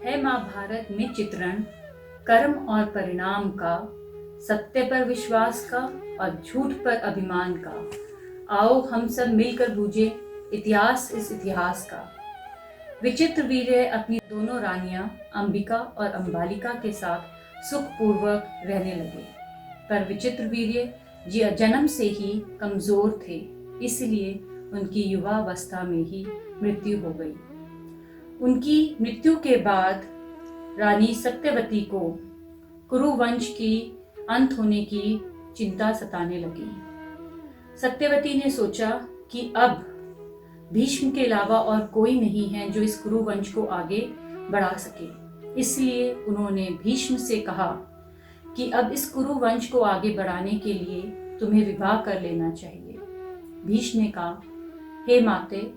है महाभारत में चित्रण कर्म और परिणाम का, सत्य पर विश्वास का और झूठ पर अभिमान का। आओ हम सब मिलकर बूझे इतिहास इस इतिहास का। विचित्र वीर्य अपनी दोनों रानियां अंबिका और अंबालिका के साथ सुखपूर्वक रहने लगे, पर विचित्र वीर्य जन्म से ही कमजोर थे, इसलिए उनकी युवावस्था में ही मृत्यु हो गई। उनकी मृत्यु के बाद रानी सत्यवती को कुरुवंश की अंत होने की चिंता सताने लगी। सत्यवती ने सोचा कि अब भीष्म के अलावा और कोई नहीं है जो इस कुरुवंश को आगे बढ़ा सके। इसलिए उन्होंने भीष्म से कहा कि अब इस कुरुवंश को आगे बढ़ाने के लिए तुम्हें विवाह कर लेना चाहिए। भीष्म ने कहा, हे माते,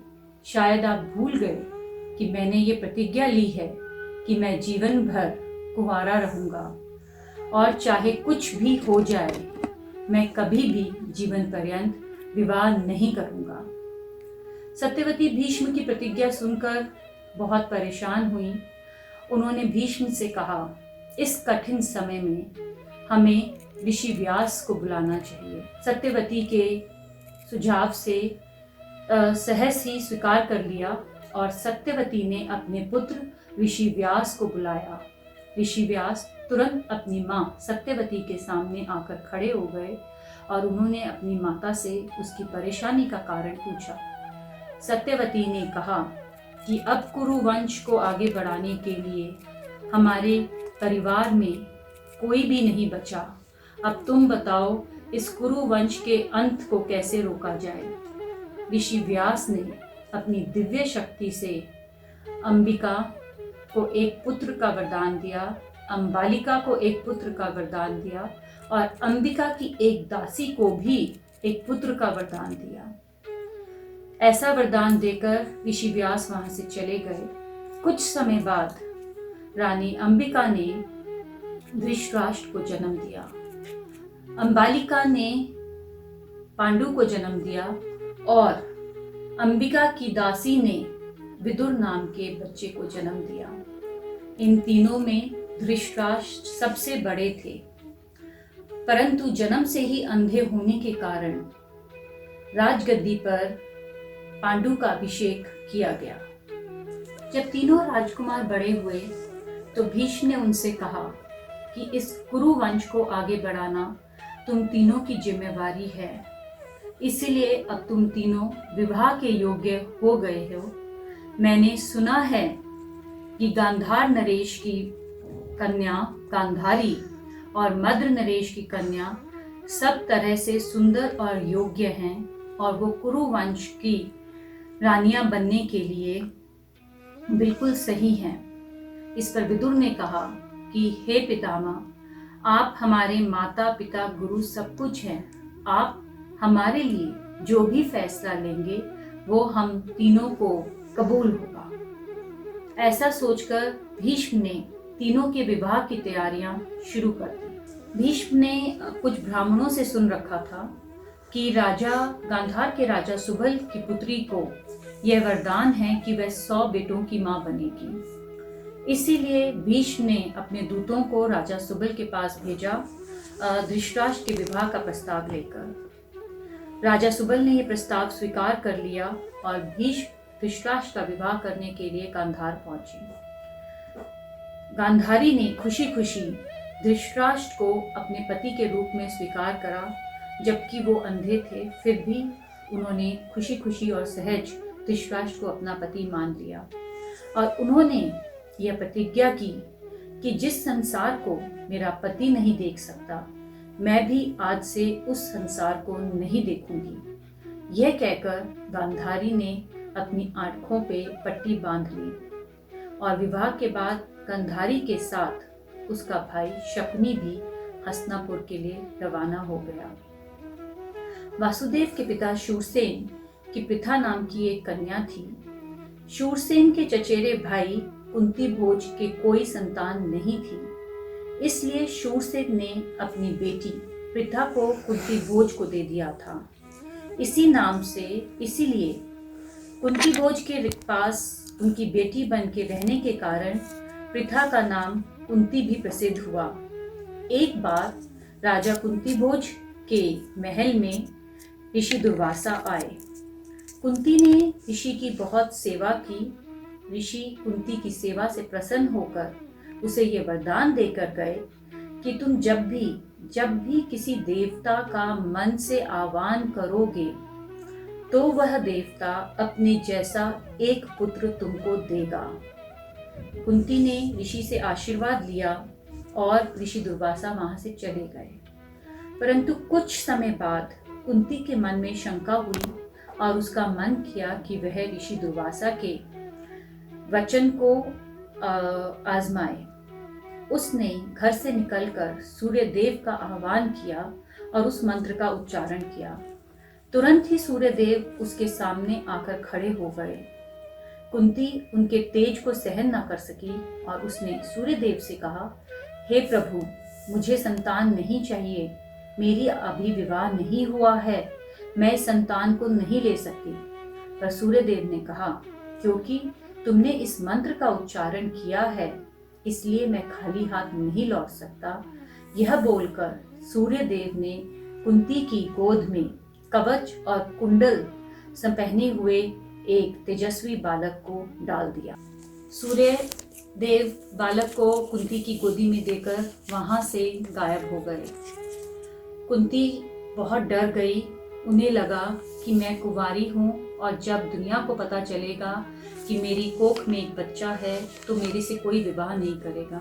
शायद आप भूल गए कि मैंने ये प्रतिज्ञा ली है कि मैं जीवन भर कुंवारा रहूंगा और चाहे कुछ भी हो जाए मैं कभी भी जीवन पर्यंत विवाह नहीं करूंगा। सत्यवती भीष्म की प्रतिज्ञा सुनकर बहुत परेशान हुई। उन्होंने भीष्म से कहा, इस कठिन समय में हमें ऋषि व्यास को बुलाना चाहिए। सत्यवती के सुझाव से सहस ही स्वीकार कर लिया और सत्यवती ने अपने पुत्र ऋषि व्यास को बुलाया। ऋषि व्यास तुरंत अपनी माँ सत्यवती के सामने आकर खड़े हो गए और उन्होंने अपनी माता से उसकी परेशानी का कारण पूछा। सत्यवती ने कहा कि अब कुरुवंश को आगे बढ़ाने के लिए हमारे परिवार में कोई भी नहीं बचा। अब तुम बताओ, इस कुरुवंश के अंत को कैसे रोका जाए। ऋषि व्यास ने अपनी दिव्य शक्ति से अंबिका को एक पुत्र का वरदान दिया, अंबालिका को एक पुत्र का वरदान दिया और अंबिका की एक दासी को भी एक पुत्र का वरदान दिया। ऐसा वरदान देकर ऋषि व्यास वहां से चले गए। कुछ समय बाद रानी अंबिका ने धृतराष्ट्र को जन्म दिया। अंबालिका ने पांडु को जन्म दिया और अंबिका की दासी ने विदुर नाम के बच्चे को जन्म दिया। इन तीनों में धृतराष्ट्र सबसे बड़े थे, परंतु जन्म से ही अंधे होने के कारण राजगद्दी पर पांडु का अभिषेक किया गया। जब तीनों राजकुमार बड़े हुए तो भीष्म ने उनसे कहा कि इस कुरुवंश को आगे बढ़ाना तुम तीनों की जिम्मेवारी है, इसलिए अब तुम तीनों विवाह के योग्य हो गए हो। मैंने सुना है कि गांधार नरेश की कन्या गांधारी और मद्र नरेश की कन्या सब तरह से सुंदर और योग्य हैं और वो कुरुवंश की रानियां बनने के लिए बिल्कुल सही हैं। इस पर विदुर ने कहा कि हे पितामह, आप हमारे माता पिता गुरु सब कुछ हैं। आप हमारे लिए जो भी फैसला लेंगे वो हम तीनों को कबूल होगा। ऐसा सोचकर भीष्म ने तीनों के विवाह की तैयारियां शुरू कर दी। भीष्म ने कुछ ब्राह्मणों से सुन रखा था कि राजा गांधार के राजा सुबल की पुत्री को यह वरदान है कि वह 100 बेटों की मां बनेगी। इसीलिए भीष्म ने अपने दूतों को राजा सुबल के पास भेजा धृतराष्ट्र के विवाह का प्रस्ताव लेकर। राजा सुबल ने यह प्रस्ताव स्वीकार कर लिया और भीष्म धृतराष्ट्र का विवाह करने के लिए गांधार पहुंचे। गांधारी ने खुशी खुशी धृतराष्ट्र को अपने पति के रूप में स्वीकार करा, जबकि वो अंधे थे, फिर भी उन्होंने खुशी खुशी और सहज धृतराष्ट्र को अपना पति मान लिया और उन्होंने यह प्रतिज्ञा की कि जिस संसार को मेरा पति नहीं देख सकता, मैं भी आज से उस संसार को नहीं देखूंगी। यह कहकर गांधारी ने अपनी आंखों पे पट्टी बांध ली और विवाह के बाद गांधारी के साथ उसका भाई शकुनी भी हस्तिनापुर के लिए रवाना हो गया। वासुदेव के पिता शूरसेन की पृथा नाम की एक कन्या थी। शूरसेन के चचेरे भाई कुंती भोज के कोई संतान नहीं थी, इसलिए शूरसेन ने अपनी बेटी पृथा को कुंती भोज को दे दिया था। इसी नाम से इसीलिए कुंती भोज के पास उनकी बेटी बन के रहने के कारण प्रथा का नाम कुंती भी प्रसिद्ध हुआ। एक बार राजा कुंती भोज के महल में ऋषि दुर्वासा आए। कुंती ने ऋषि की बहुत सेवा की। ऋषि कुंती की सेवा से प्रसन्न होकर उसे ये वरदान देकर गए कि तुम जब भी किसी देवता का मन से आह्वान करोगे तो वह देवता अपने जैसा एक पुत्र तुमको देगा। कुंती ने ऋषि से आशीर्वाद लिया और ऋषि दुर्वासा वहां से चले गए। परंतु कुछ समय बाद कुंती के मन में शंका हुई और उसका मन किया कि वह ऋषि दुर्वासा के वचन को आजमाए। उसने घर से निकलकर सूर्य देव का आह्वान किया और उस मंत्र का उच्चारण किया। तुरंत ही सूर्य देव उसके सामने आकर खड़े हो गए। कुंती उनके तेज को सहन न कर सकी और उसने सूर्य देव से कहा, हे प्रभु, मुझे संतान नहीं चाहिए, मेरी अभी विवाह नहीं हुआ है, मैं संतान को नहीं ले सकती। पर सूर्य देव ने कहा, क्योंकि तुमने इस मंत्र का उच्चारण किया है इसलिए मैं खाली हाथ नहीं लौट सकता। यह बोलकर सूर्य देव ने कुंती की गोद में कवच और कुंडल पहने हुए एक तेजस्वी बालक को डाल दिया। सूर्य देव बालक को कुंती की गोदी में देकर वहां से गायब हो गए। कुंती बहुत डर गई। उन्हें लगा कि मैं कुंवारी हूँ और जब दुनिया को पता चलेगा कि मेरी कोख में एक बच्चा है तो मेरे से कोई विवाह नहीं करेगा।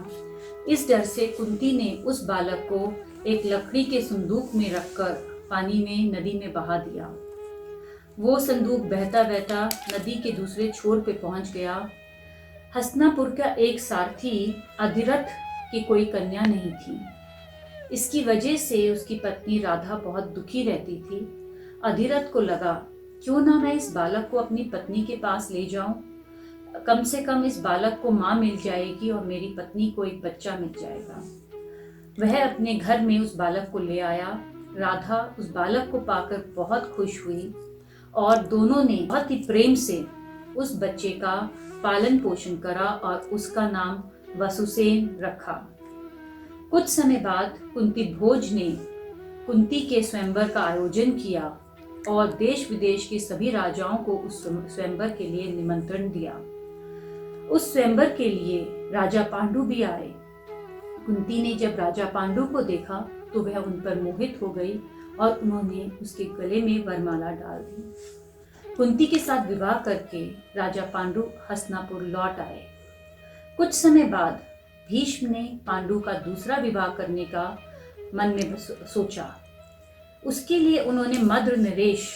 इस डर से कुंती ने उस बालक को एक लकड़ी के संदूक में रखकर पानी में नदी में बहा दिया। वो संदूक बहता बहता नदी के दूसरे छोर पे पहुंच गया। हस्तिनापुर का एक सारथी अधिरथ की कोई कन्या नहीं थी। इसकी वजह से उसकी पत्नी राधा बहुत दुखी रहती थी। अधिरथ को लगा, क्यों ना मैं इस बालक को अपनी पत्नी के पास ले जाऊं, कम से कम इस बालक को माँ मिल जाएगी और मेरी पत्नी को एक बच्चा मिल जाएगा। वह अपने घर में उस बालक को ले आया। राधा उस बालक को पाकर बहुत खुश हुई और दोनों ने बहुत ही प्रेम से उस बच्चे का पालन पोषण करा और उसका नाम वसुसेन रखा। कुछ समय बाद कुंती भोज ने कुंती के स्वयंवर का आयोजन किया और देश विदेश के सभी राजाओं को उस स्वयंवर के लिए निमंत्रण दिया। उस स्वयंवर के लिए राजा पांडु भी आए। कुंती ने जब राजा पांडु को देखा तो वह उन पर मोहित हो गई और उन्होंने उसके गले में वरमाला डाल दी। कुंती के साथ विवाह करके राजा पांडु हस्तिनापुर लौट आए। कुछ समय बाद भीष्म ने पांडु का दूसरा विवाह करने का मन में सोचा। उसके लिए उन्होंने मद्र नरेश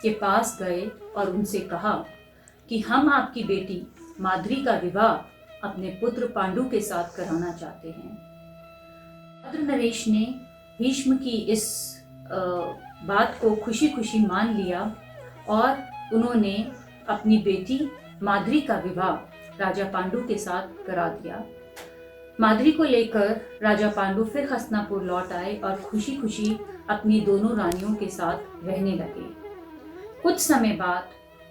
के पास गए और उनसे कहा कि हम आपकी बेटी माद्री का विवाह अपने पुत्र पांडु के साथ कराना चाहते हैं। मद्र नरेश ने भीष्म की इस बात को खुशी खुशी मान लिया और उन्होंने अपनी बेटी माद्री का विवाह राजा पांडु के साथ करा दिया। माद्री को लेकर राजा पांडु फिर हस्तिनापुर लौट आए और खुशी खुशी अपनी दोनों रानियों के साथ रहने लगे। कुछ समय बाद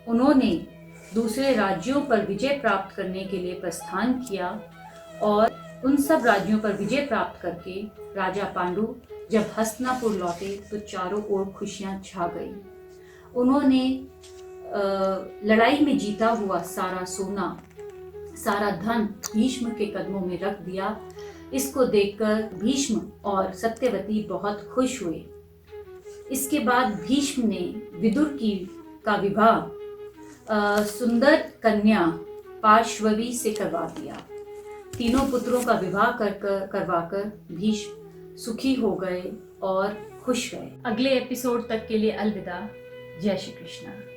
उन्होंने दूसरे राज्यों पर विजय प्राप्त करने के लिए प्रस्थान किया और उन सब राज्यों पर विजय प्राप्त करके राजा पांडु जब हस्तिनापुर लौटे तो चारों ओर खुशियां छा गई। उन्होंने लड़ाई में जीता हुआ सारा सोना, सारा धन भीष्म के कदमों में रख दिया। इसको देखकर भीष्म और सत्यवती बहुत खुश हुए। इसके बाद भीष्म ने विदुर का विवाह सुंदर कन्या पार्श्ववी से करवा दिया। तीनों पुत्रों का विवाह करवाकर भीष्म सुखी हो गए और खुश गए। अगले एपिसोड तक के लिए अलविदा। जय श्री कृष्ण।